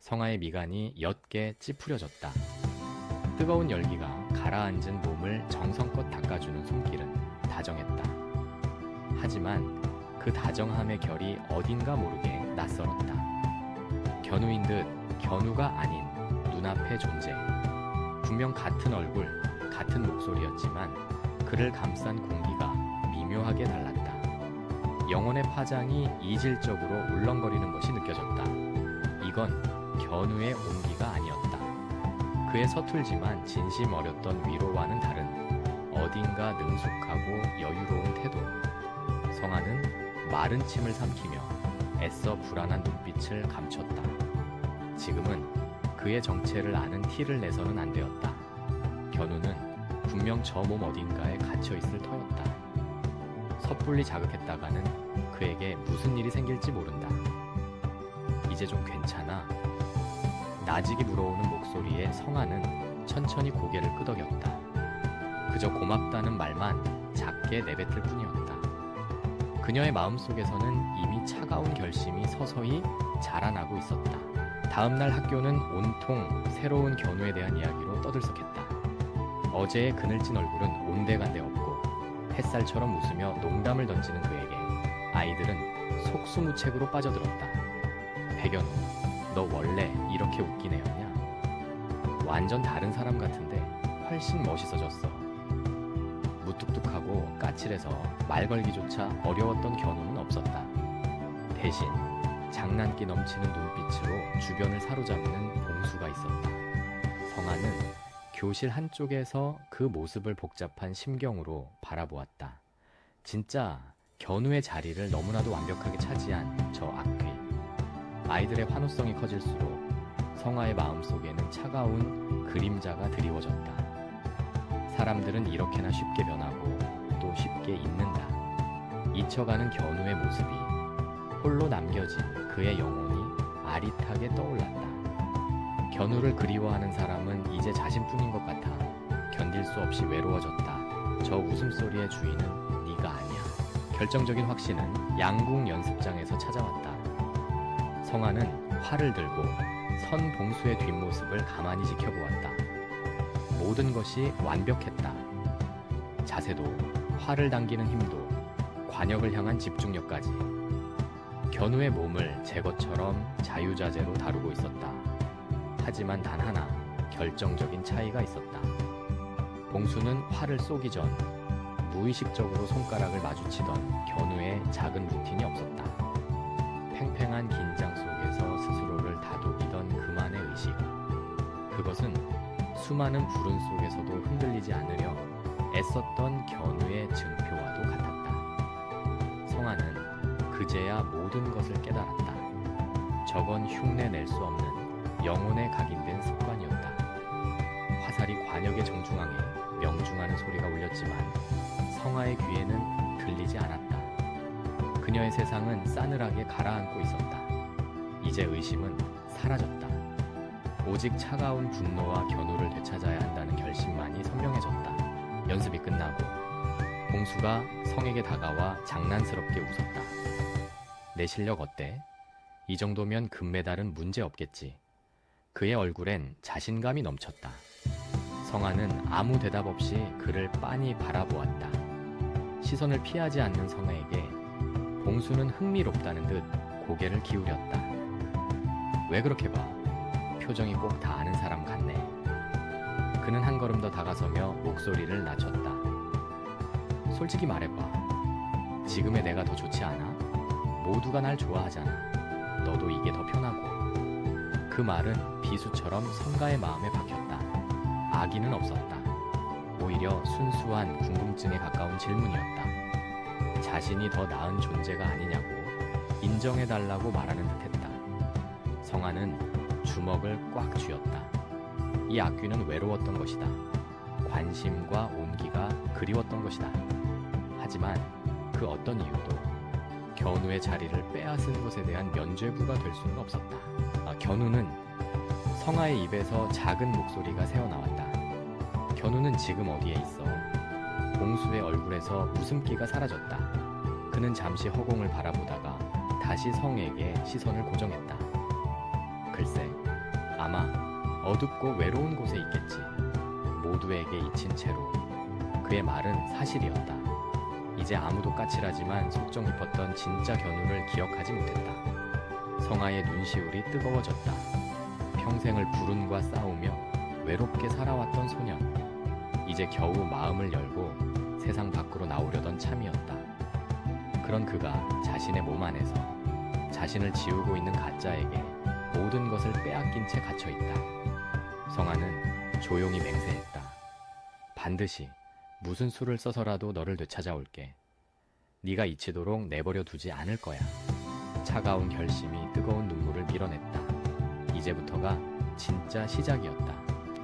성아의 미간이 옅게 찌푸려졌다. 뜨거운 열기가 가라앉은 몸을 정성껏 닦아주는 손길은 다정했다. 하지만 그 다정함의 결이 어딘가 모르게 낯설었다. 견우인 듯 견우가 아닌 눈앞의 존재. 분명 같은 얼굴, 같은 목소리였지만 그를 감싼 공기가 미묘하게 달랐다. 영혼의 파장이 이질적으로 울렁거리는 것이 느껴졌다. 이건 견우의 온기가 아니었다. 그의 서툴지만 진심 어렸던 위로와는 다른 어딘가 능숙하고 여유로운 태도. 성아는 마른 침을 삼키며 애써 불안한 눈빛을 감췄다. 지금은 그의 정체를 아는 티를 내서는 안 되었다. 견우는 분명 저 몸 어딘가에 갇혀있을 터였다. 섣불리 자극했다가는 그에게 무슨 일이 생길지 모른다. 이제 좀 괜찮아. 나직이 물어오는 목소리에 성아는 천천히 고개를 끄덕였다. 그저 고맙다는 말만 작게 내뱉을 뿐이었다. 그녀의 마음속에서는 이미 차가운 결심이 서서히 자라나고 있었다. 다음날 학교는 온통 새로운 견우에 대한 이야기로 떠들썩했다. 어제의 그늘진 얼굴은 온데간데 없고 햇살처럼 웃으며 농담을 던지는 그에게 아이들은 속수무책으로 빠져들었다. 백연우, 너 원래 이렇게 웃긴 애였냐? 완전 다른 사람 같은데 훨씬 멋있어졌어. 무뚝뚝하고 까칠해서 말 걸기조차 어려웠던 견우는 없었다. 대신 장난기 넘치는 눈빛으로 주변을 사로잡는 봉수가 있었다. 성아는 교실 한쪽에서 그 모습을 복잡한 심경으로 바라보았다. 진짜 견우의 자리를 너무나도 완벽하게 차지한 저 악귀. 아이들의 환호성이 커질수록 성아의 마음속에는 차가운 그림자가 드리워졌다. 사람들은 이렇게나 쉽게 변하고 또 쉽게 잊는다. 잊혀가는 견우의 모습이 홀로 남겨진 그의 영혼이 아릿하게 떠올랐다. 견우를 그리워하는 사람은 이제 자신뿐인 것 같아 견딜 수 없이 외로워졌다. 저 웃음소리의 주인은 네가 아니야. 결정적인 확신은 양궁 연습장에서 찾아왔다. 성아는 활을 들고 선 봉수의 뒷모습을 가만히 지켜보았다. 모든 것이 완벽했다. 자세도, 활을 당기는 힘도, 관역을 향한 집중력까지. 견우의 몸을 제 것처럼 자유자재로 다루고 있었다. 하지만 단 하나 결정적인 차이가 있었다. 봉수는 활을 쏘기 전 무의식적으로 손가락을 마주치던 견우의 작은 루틴이 없었다. 팽팽한 긴장 속에서 스스로를 다독이던 그만의 의식. 그것은 수많은 불운 속에서도 흔들리지 않으려 애썼던 견우의 증표와도 같았다. 성아는 그제야 모든 것을 깨달았다. 저건 흉내 낼 수 없는 영혼에 각인된 습관이었다. 화살이 관역의 정중앙에 명중하는 소리가 울렸지만 성아의 귀에는 들리지 않았다. 그녀의 세상은 싸늘하게 가라앉고 있었다. 이제 의심은 사라졌다. 오직 차가운 분노와 견우를 되찾아야 한다는 결심만이 선명해졌다. 연습이 끝나고 봉수가 성에게 다가와 장난스럽게 웃었다. 내 실력 어때? 이 정도면 금메달은 문제 없겠지. 그의 얼굴엔 자신감이 넘쳤다. 성아는 아무 대답 없이 그를 빤히 바라보았다. 시선을 피하지 않는 성아에게 봉수는 흥미롭다는 듯 고개를 기울였다. 왜 그렇게 봐? 표정이 꼭 다 아는 사람 같네. 그는 한 걸음 더 다가서며 목소리를 낮췄다. 솔직히 말해봐. 지금의 내가 더 좋지 않아? 모두가 날 좋아하잖아. 너도 이게 더 편하고. 그 말은 비수처럼 성가의 마음에 박혔다. 악의는 없었다. 오히려 순수한 궁금증에 가까운 질문이었다. 자신이 더 나은 존재가 아니냐고 인정해달라고 말하는 듯했다. 성아는 주먹을 꽉 쥐었다. 이 악귀는 외로웠던 것이다. 관심과 온기가 그리웠던 것이다. 하지만 그 어떤 이유도 견우의 자리를 빼앗은 것에 대한 면죄부가 될 수는 없었다. 견우는 성아의 입에서 작은 목소리가 새어나왔다. 견우는 지금 어디에 있어? 봉수의 얼굴에서 웃음기가 사라졌다. 그는 잠시 허공을 바라보다가 다시 성에게 시선을 고정했다. 글쎄, 어둡고 외로운 곳에 있겠지. 모두에게 잊힌 채로 그의 말은 사실이었다. 이제 아무도 까칠하지만 속정 깊었던 진짜 견우를 기억하지 못했다. 성아의 눈시울이 뜨거워졌다. 평생을 불운과 싸우며 외롭게 살아왔던 소년. 이제 겨우 마음을 열고 세상 밖으로 나오려던 참이었다. 그런 그가 자신의 몸 안에서 자신을 지우고 있는 가짜에게 모든 것을 빼앗긴 채 갇혀있다. 성아는 조용히 맹세했다. 반드시 무슨 수를 써서라도 너를 되찾아올게. 네가 잊히도록 내버려 두지 않을 거야. 차가운 결심이 뜨거운 눈물을 밀어냈다. 이제부터가 진짜 시작이었다.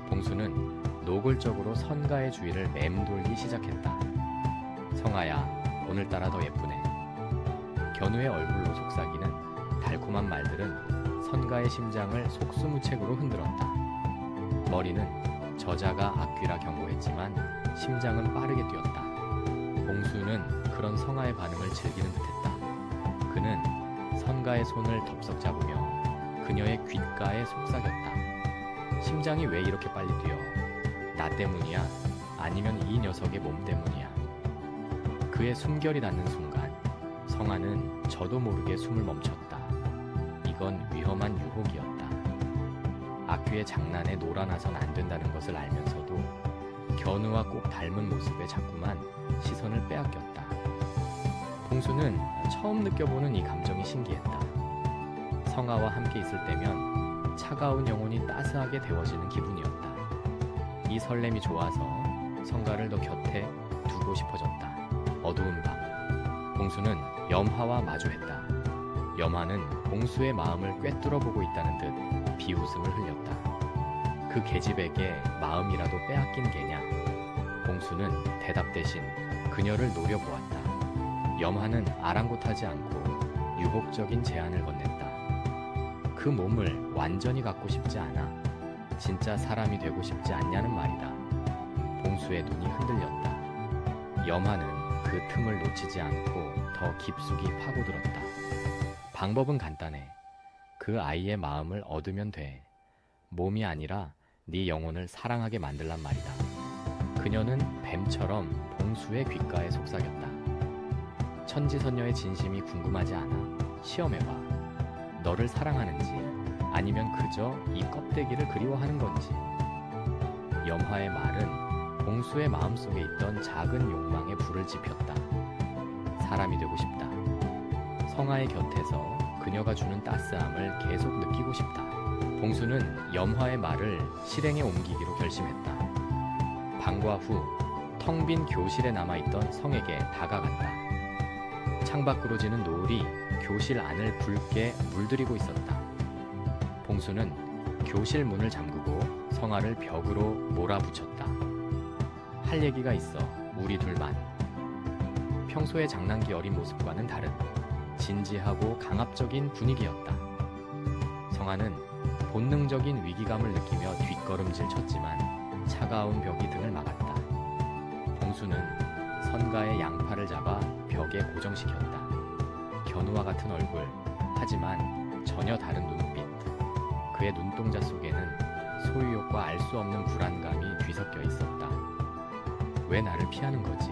봉수는 노골적으로 선가의 주위를 맴돌기 시작했다. 성아야, 오늘따라 더 예쁘네. 견우의 얼굴로 속삭이는 달콤한 말들은 선가의 심장을 속수무책으로 흔들었다. 머리는 저자가 악귀라 경고했지만 심장은 빠르게 뛰었다. 봉수는 그런 성아의 반응을 즐기는 듯했다. 그는 선가의 손을 덥석 잡으며 그녀의 귓가에 속삭였다. 심장이 왜 이렇게 빨리 뛰어? 나 때문이야? 아니면 이 녀석의 몸 때문이야? 그의 숨결이 닿는 순간 성아는 저도 모르게 숨을 멈췄다. 이건 위험한 유혹이었다. 악귀의 장난에 놀아나선 안 된다는 것을 알면서도 견우와 꼭 닮은 모습에 자꾸만 시선을 빼앗겼다. 봉수는 처음 느껴보는 이 감정이 신기했다. 성아와 함께 있을 때면 차가운 영혼이 따스하게 데워지는 기분이었다. 이 설렘이 좋아서 성가를 더 곁에 두고 싶어졌다. 어두운 밤, 봉수는 염하와 마주했다. 염하는 봉수의 마음을 꿰뚫어 보고 있다는 듯 비웃음을 흘렸다. 그 계집에게 마음이라도 빼앗긴 게냐? 봉수는 대답 대신 그녀를 노려보았다. 염하는 아랑곳하지 않고 유혹적인 제안을 건넸다. 그 몸을 완전히 갖고 싶지 않아. 진짜 사람이 되고 싶지 않냐는 말이다. 봉수의 눈이 흔들렸다. 염하는 그 틈을 놓치지 않고 더 깊숙이 파고들었다. 방법은 간단해. 그 아이의 마음을 얻으면 돼. 몸이 아니라 네 영혼을 사랑하게 만들란 말이다. 그녀는 뱀처럼 봉수의 귓가에 속삭였다. 천지선녀의 진심이 궁금하지 않아? 시험해봐. 너를 사랑하는지 아니면 그저 이 껍데기를 그리워하는 건지. 염화의 말은 봉수의 마음속에 있던 작은 욕망에 불을 지폈다. 사람이 되고 싶다. 성아의 곁에서 그녀가 주는 따스함을 계속 느끼고 싶다. 봉수는 염화의 말을 실행에 옮기기로 결심했다. 방과 후 텅 빈 교실에 남아있던 성에게 다가갔다. 창밖으로 지는 노을이 교실 안을 붉게 물들이고 있었다. 봉수는 교실 문을 잠그고 성아를 벽으로 몰아붙였다. 할 얘기가 있어, 우리 둘만. 평소의 장난기 어린 모습과는 다른 진지하고 강압적인 분위기였다. 성아는 본능적인 위기감을 느끼며 뒷걸음질 쳤지만 차가운 벽이 등을 막았다. 봉수는 선가의 양팔을 잡아 벽에 고정시켰다. 견우와 같은 얼굴, 하지만 전혀 다른 눈빛. 그의 눈동자 속에는 소유욕과 알 수 없는 불안감이 뒤섞여 있었다. 왜 나를 피하는 거지?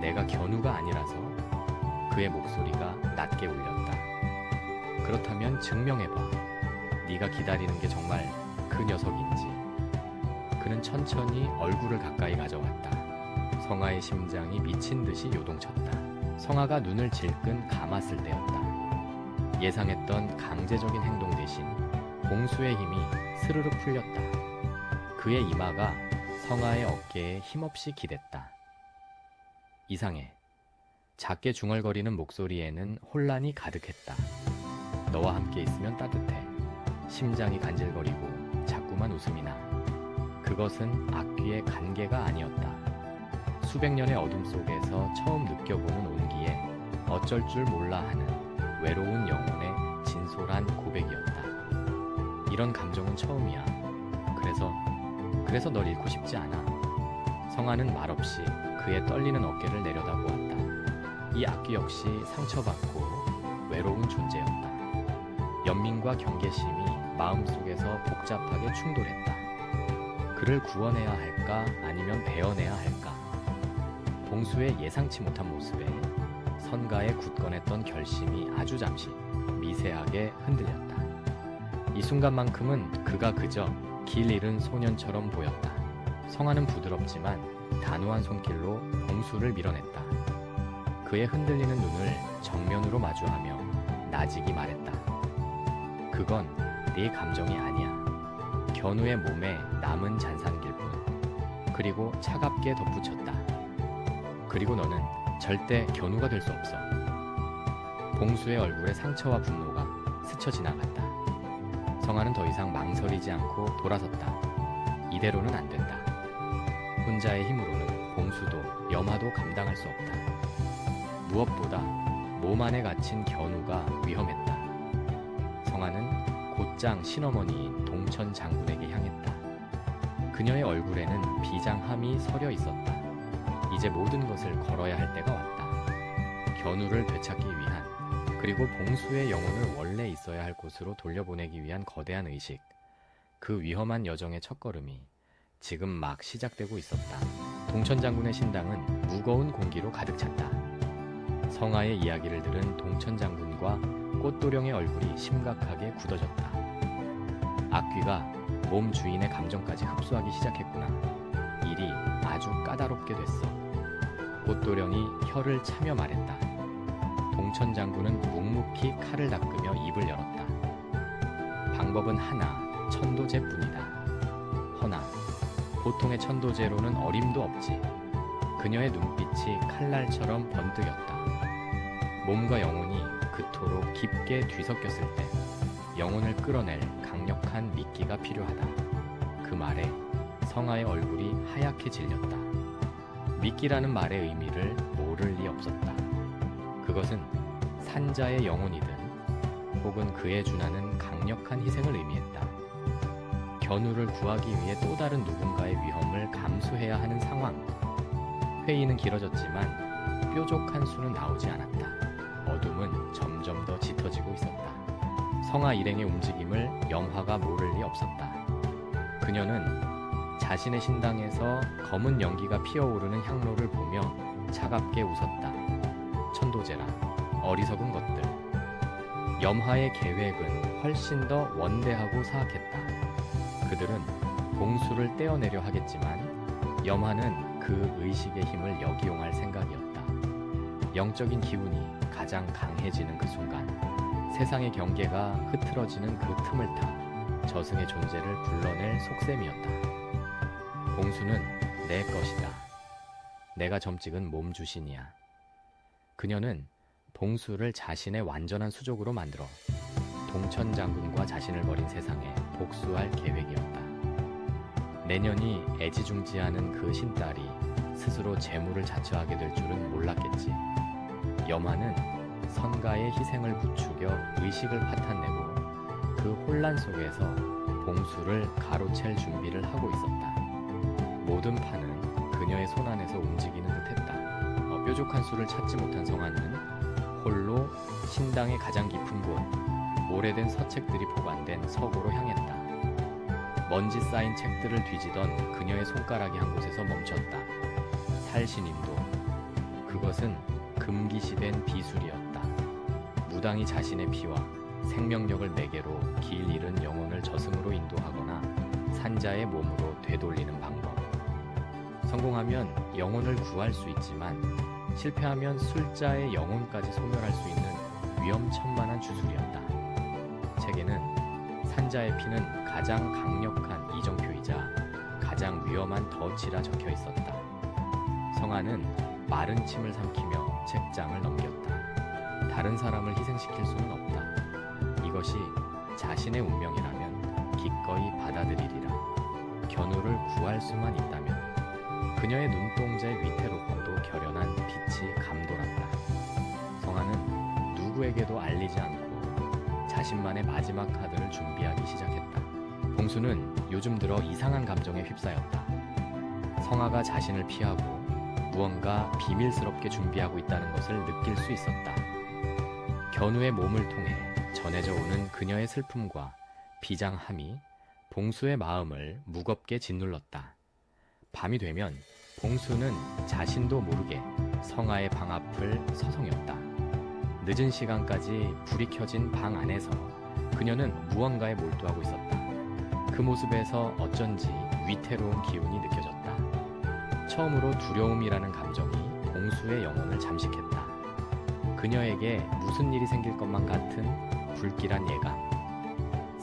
내가 견우가 아니라서? 그의 목소리가 낮게 울렸다. 그렇다면 증명해봐. 네가 기다리는 게 정말 그 녀석인지. 그는 천천히 얼굴을 가까이 가져왔다. 성아의 심장이 미친 듯이 요동쳤다. 성아가 눈을 질끈 감았을 때였다. 예상했던 강제적인 행동 대신 봉수의 힘이 스르륵 풀렸다. 그의 이마가 성아의 어깨에 힘없이 기댔다. 이상해. 작게 중얼거리는 목소리에는 혼란이 가득했다. 너와 함께 있으면 따뜻해. 심장이 간질거리고 자꾸만 웃음이 나. 그것은 악귀의 간계가 아니었다. 수백 년의 어둠 속에서 처음 느껴보는 온기에 어쩔 줄 몰라 하는 외로운 영혼의 진솔한 고백이었다. 이런 감정은 처음이야. 그래서 널 잃고 싶지 않아. 성아는 말없이 그의 떨리는 어깨를 내려다보았다. 이 악귀 역시 상처받고 외로운 존재였다. 연민과 경계심이 마음속에서 복잡하게 충돌했다. 그를 구원해야 할까 아니면 베어내야 할까? 봉수의 예상치 못한 모습에 선가에 굳건했던 결심이 아주 잠시 미세하게 흔들렸다. 이 순간만큼은 그가 그저 길 잃은 소년처럼 보였다. 성아는 부드럽지만 단호한 손길로 봉수를 밀어냈다. 그의 흔들리는 눈을 정면으로 마주하며 나직이 말했다. 그건 네 감정이 아니야. 견우의 몸에 남은 잔상길 뿐. 그리고 차갑게 덧붙였다. 그리고 너는 절대 견우가 될 수 없어. 봉수의 얼굴에 상처와 분노가 스쳐 지나갔다. 성아는 더 이상 망설이지 않고 돌아섰다. 이대로는 안 된다. 혼자의 힘으로는 봉수도 염화도 감당할 수 없다. 무엇보다 몸 안에 갇힌 견우가 위험했다. 성아는 곧장 신어머니인 동천 장군에게 향했다. 그녀의 얼굴에는 비장함이 서려 있었다. 이제 모든 것을 걸어야 할 때가 왔다. 견우를 되찾기 위한, 그리고 봉수의 영혼을 원래 있어야 할 곳으로 돌려보내기 위한 거대한 의식. 그 위험한 여정의 첫걸음이 지금 막 시작되고 있었다. 동천 장군의 신당은 무거운 공기로 가득 찼다. 성아의 이야기를 들은 동천 장군과 꽃도령의 얼굴이 심각하게 굳어졌다. 악귀가 몸 주인의 감정까지 흡수하기 시작했구나. 일이 아주 까다롭게 됐어. 꽃도령이 혀를 차며 말했다. 동천 장군은 묵묵히 칼을 닦으며 입을 열었다. 방법은 하나, 천도제뿐이다. 허나 보통의 천도제로는 어림도 없지. 그녀의 눈빛이 칼날처럼 번뜩였다. 몸과 영혼이 그토록 깊게 뒤섞였을 때 영혼을 끌어낼 강력한 미끼가 필요하다. 그 말에 성아의 얼굴이 하얗게 질렸다. 미끼라는 말의 의미를 모를 리 없었다. 그것은 산자의 영혼이든 혹은 그에 준하는 강력한 희생을 의미했다. 견우를 구하기 위해 또 다른 누군가의 위험을 감수해야 하는 상황. 회의는 길어졌지만 뾰족한 수는 나오지 않았다. 어둠은 점점 더 짙어지고 있었다. 성아 일행의 움직임을 영화가 모를 리 없었다. 그녀는 자신의 신당에서 검은 연기가 피어오르는 향로를 보며 차갑게 웃었다. 천도제라, 어리석은 것들. 염화의 계획은 훨씬 더 원대하고 사악했다. 그들은 봉수를 떼어내려 하겠지만 염화는 그 의식의 힘을 역이용할 생각이었다. 영적인 기운이 가장 강해지는 그 순간, 세상의 경계가 흐트러지는 그 틈을 타 저승의 존재를 불러낼 속셈이었다. 봉수는 내 것이다. 내가 점찍은 몸주신이야. 그녀는 봉수를 자신의 완전한 수족으로 만들어 동천 장군과 자신을 버린 세상에 복수할 계획이었다. 내년이 애지중지하는 그 신딸이 스스로 재물을 자처하게 될 줄은 몰랐겠지. 염화는 선가의 희생을 부추겨 의식을 파탄내고 그 혼란 속에서 봉수를 가로챌 준비를 하고 있었다. 모든 판은 그녀의 손안에서 움직이는 듯했다. 뾰족한 수를 찾지 못한 성아는 홀로 신당의 가장 깊은 곳, 오래된 서책들이 보관된 서고로 향했다. 먼지 쌓인 책들을 뒤지던 그녀의 손가락이 한 곳에서 멈췄다. 살신인도. 그것은 금기시된 비술이었다. 무당이 자신의 피와 생명력을 매개로 길 잃은 영혼을 저승으로 인도하거나 산자의 몸으로 되돌리는 방법. 성공하면 영혼을 구할 수 있지만 실패하면 술자의 영혼까지 소멸할 수 있는 위험천만한 주술이었다. 책에는 산자의 피는 가장 강력한 이정표이자 가장 위험한 덫이라 적혀 있었다. 성아는 마른 침을 삼키며 책장을 넘겼다. 다른 사람을 희생시킬 수는 없다. 이것이 자신의 운명이라면 기꺼이 받아들이리라. 견우를 구할 수만 있다면. 그녀의 눈동자의 위태롭고도 결연한 빛이 감돌았다. 성아는 누구에게도 알리지 않고 자신만의 마지막 카드를 준비하기 시작했다. 봉수는 요즘 들어 이상한 감정에 휩싸였다. 성아가 자신을 피하고 무언가 비밀스럽게 준비하고 있다는 것을 느낄 수 있었다. 견우의 몸을 통해 전해져 오는 그녀의 슬픔과 비장함이 봉수의 마음을 무겁게 짓눌렀다. 밤이 되면 봉수는 자신도 모르게 성아의 방 앞을 서성였다. 늦은 시간까지 불이 켜진 방 안에서 그녀는 무언가에 몰두하고 있었다. 그 모습에서 어쩐지 위태로운 기운이 느껴졌다. 처음으로 두려움이라는 감정이 봉수의 영혼을 잠식했다. 그녀에게 무슨 일이 생길 것만 같은 불길한 예감.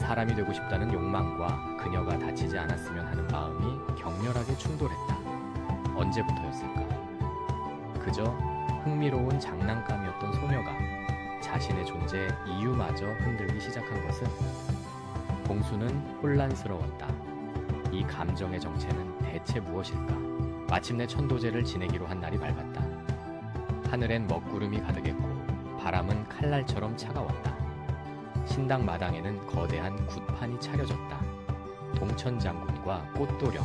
사람이 되고 싶다는 욕망과 그녀가 다치지 않았으면 하는 마음이 격렬하게 충돌했다. 언제부터였을까? 그저 흥미로운 장난감이었던 소녀가 자신의 존재 이유마저 흔들기 시작한 것은 봉수는 혼란스러웠다. 이 감정의 정체는 대체 무엇일까? 마침내 천도제를 지내기로 한 날이 밝았다. 하늘엔 먹구름이 가득했고 바람은 칼날처럼 차가웠다. 신당 마당에는 거대한 굿판이 차려졌다. 동천 장군과 꽃도령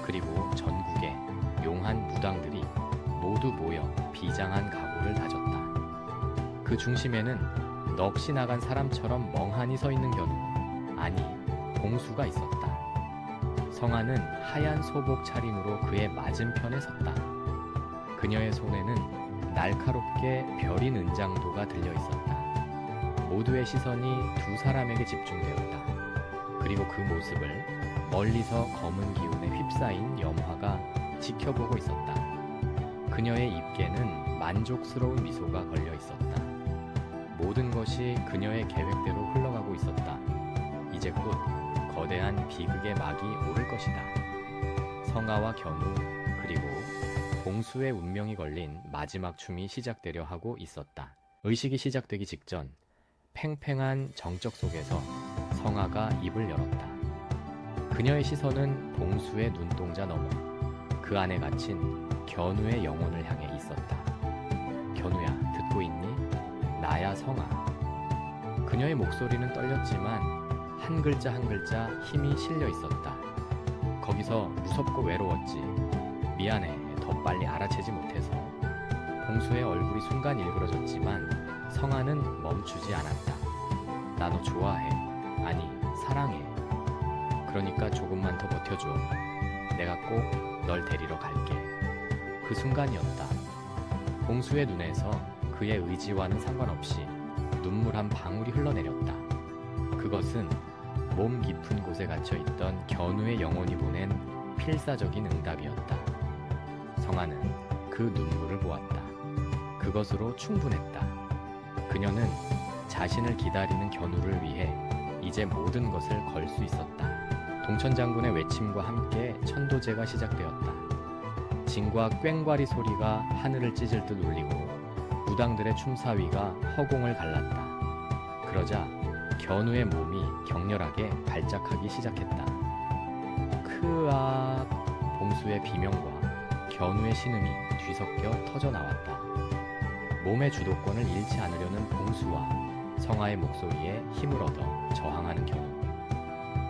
그리고 전국의 용한 무당들이 모두 모여 비장한 각오를 다졌다. 그 중심에는 넋이 나간 사람처럼 멍하니 서 있는 견우, 아니 봉수가 있었다. 성아는 하얀 소복 차림으로 그의 맞은편에 섰다. 그녀의 손에는 날카롭게 벼린 은장도가 들려 있었다. 모두의 시선이 두 사람에게 집중되었다. 그리고 그 모습을 멀리서 검은 기운에 휩싸인 염화가 지켜보고 있었다. 그녀의 입계는 만족스러운 미소가 걸려 있었다. 모든 것이 그녀의 계획대로 흘러가고 있었다. 이제 곧 거대한 비극의 막이 오를 것이다. 성아와 견우 그리고 봉수의 운명이 걸린 마지막 춤이 시작되려 하고 있었다. 의식이 시작되기 직전 팽팽한 정적 속에서 성아가 입을 열었다. 그녀의 시선은 봉수의 눈동자 너머 그 안에 갇힌 견우의 영혼을 향해 있었다. 견우야, 듣고 있니? 나야 성아. 그녀의 목소리는 떨렸지만 한 글자 한 글자 힘이 실려 있었다. 거기서 무섭고 외로웠지. 미안해, 더 빨리 알아채지 못해서. 봉수의 얼굴이 순간 일그러졌지만 성아는 멈추지 않았다. 나 너 좋아해. 아니, 사랑해. 그러니까 조금만 더 버텨줘. 내가 꼭 널 데리러 갈게. 그 순간이었다. 봉수의 눈에서 그의 의지와는 상관없이 눈물 한 방울이 흘러내렸다. 그것은 몸 깊은 곳에 갇혀있던 견우의 영혼이 보낸 필사적인 응답이었다. 성아는 그 눈물을 보았다. 그것으로 충분했다. 그녀는 자신을 기다리는 견우를 위해 이제 모든 것을 걸 수 있었다. 동천장군의 외침과 함께 천도제가 시작되었다. 진과 꽹과리 소리가 하늘을 찢을 듯 울리고 무당들의 춤사위가 허공을 갈랐다. 그러자 견우의 몸이 격렬하게 발작하기 시작했다. 크악! 봉수의 비명과 견우의 신음이 뒤섞여 터져나왔다. 몸의 주도권을 잃지 않으려는 봉수와 성아의 목소리에 힘을 얻어 저항하는 견우.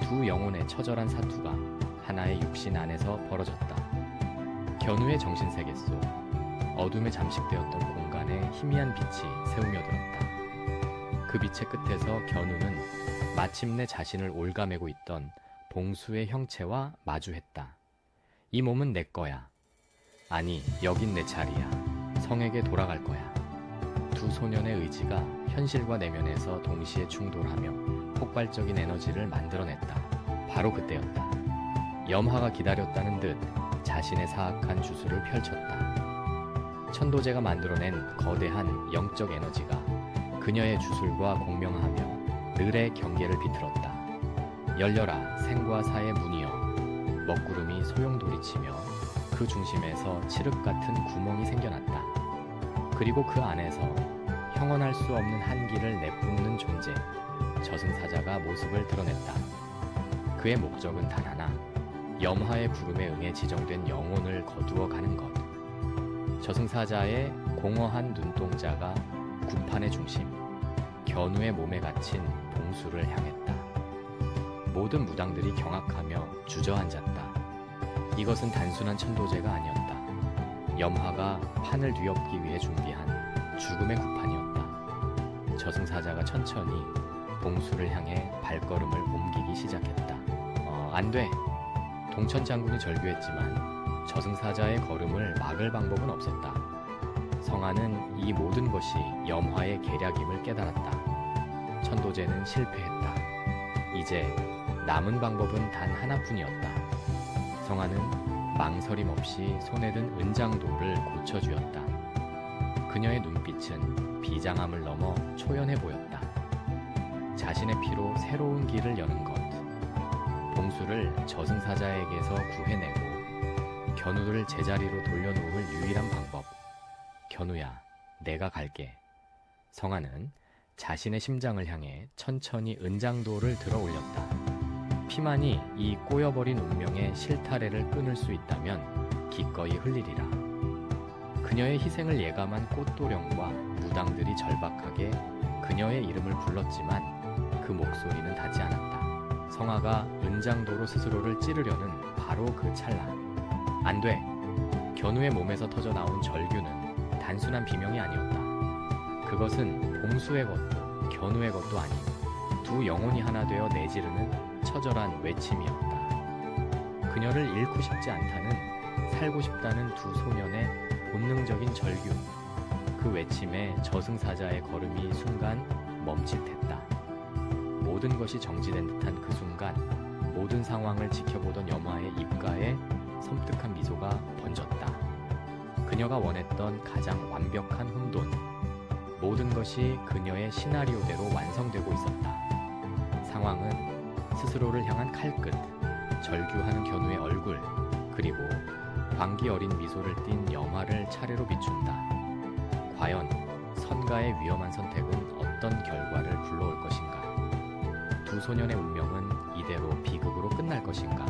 두 영혼의 처절한 사투가 하나의 육신 안에서 벌어졌다. 견우의 정신세계 속 어둠에 잠식되었던 공간에 희미한 빛이 새우며들었다. 그 빛의 끝에서 견우는 마침내 자신을 올가매고 있던 봉수의 형체와 마주했다. 이 몸은 내 거야. 아니, 여긴 내 자리야. 성에게 돌아갈 거야. 두 소년의 의지가 현실과 내면에서 동시에 충돌하며 폭발적인 에너지를 만들어냈다. 바로 그때였다. 염화가 기다렸다는 듯 자신의 사악한 주술을 펼쳤다. 천도제가 만들어낸 거대한 영적 에너지가 그녀의 주술과 공명하며 늘의 경계를 비틀었다. 열려라 생과 사의 문이여. 먹구름이 소용돌이치며 그 중심에서 칠흑 같은 구멍이 생겨났다. 그리고 그 안에서 형언할 수 없는 한기를 내뿜는 존재, 저승사자가 모습을 드러냈다. 그의 목적은 단 하나, 염화의 부름에 응해 지정된 영혼을 거두어 가는 것. 저승사자의 공허한 눈동자가 굿판의 중심, 견우의 몸에 갇힌 봉수를 향했다. 모든 무당들이 경악하며 주저앉았다. 이것은 단순한 천도제가 아니었다. 염화가 판을 뒤엎기 위해 준비한 죽음의 굿판이었다. 저승사자가 천천히 봉수를 향해 발걸음을 옮기기 시작했다. 안 돼. 동천 장군이 절규했지만 저승사자의 걸음을 막을 방법은 없었다. 성아는 이 모든 것이 염화의 계략임을 깨달았다. 천도제는 실패했다. 이제 남은 방법은 단 하나뿐이었다. 성아는 망설임 없이 손에 든 은장도를 고쳐주었다. 그녀의 눈빛은 비장함을 넘어 초연해 보였다. 자신의 피로 새로운 길을 여는 것. 봉수를 저승사자에게서 구해내고 견우를 제자리로 돌려놓을 유일한 방법. 견우야, 내가 갈게. 성아는 자신의 심장을 향해 천천히 은장도를 들어 올렸다. 피만이 이 꼬여버린 운명의 실타래를 끊을 수 있다면 기꺼이 흘리리라. 그녀의 희생을 예감한 꽃도령과 무당들이 절박하게 그녀의 이름을 불렀지만 그 목소리는 닿지 않았다. 성아가 은장도로 스스로를 찌르려는 바로 그 찰나. 안 돼. 견우의 몸에서 터져 나온 절규는 단순한 비명이 아니었다. 그것은 봉수의 것도 견우의 것도 아닌 두 영혼이 하나 되어 내지르는 처절한 외침이었다. 그녀를 잃고 싶지 않다는, 살고 싶다는 두 소년의 본능적인 절규. 그 외침에 저승사자의 걸음이 순간 멈칫했다. 모든 것이 정지된 듯한 그 순간 모든 상황을 지켜보던 염화의 입가에 섬뜩한 미소가 번졌다. 그녀가 원했던 가장 완벽한 혼돈. 모든 것이 그녀의 시나리오대로 완성되고 있었다. 상황은 스스로를 향한 칼끝, 절규하는 견우의 얼굴, 그리고 광기 어린 미소를 띤 염화를 차례로 비춘다. 과연 선가의 위험한 선택은 어떤 결과를 불러올 것인가? 두 소년의 운명은 이대로 비극으로 끝날 것인가?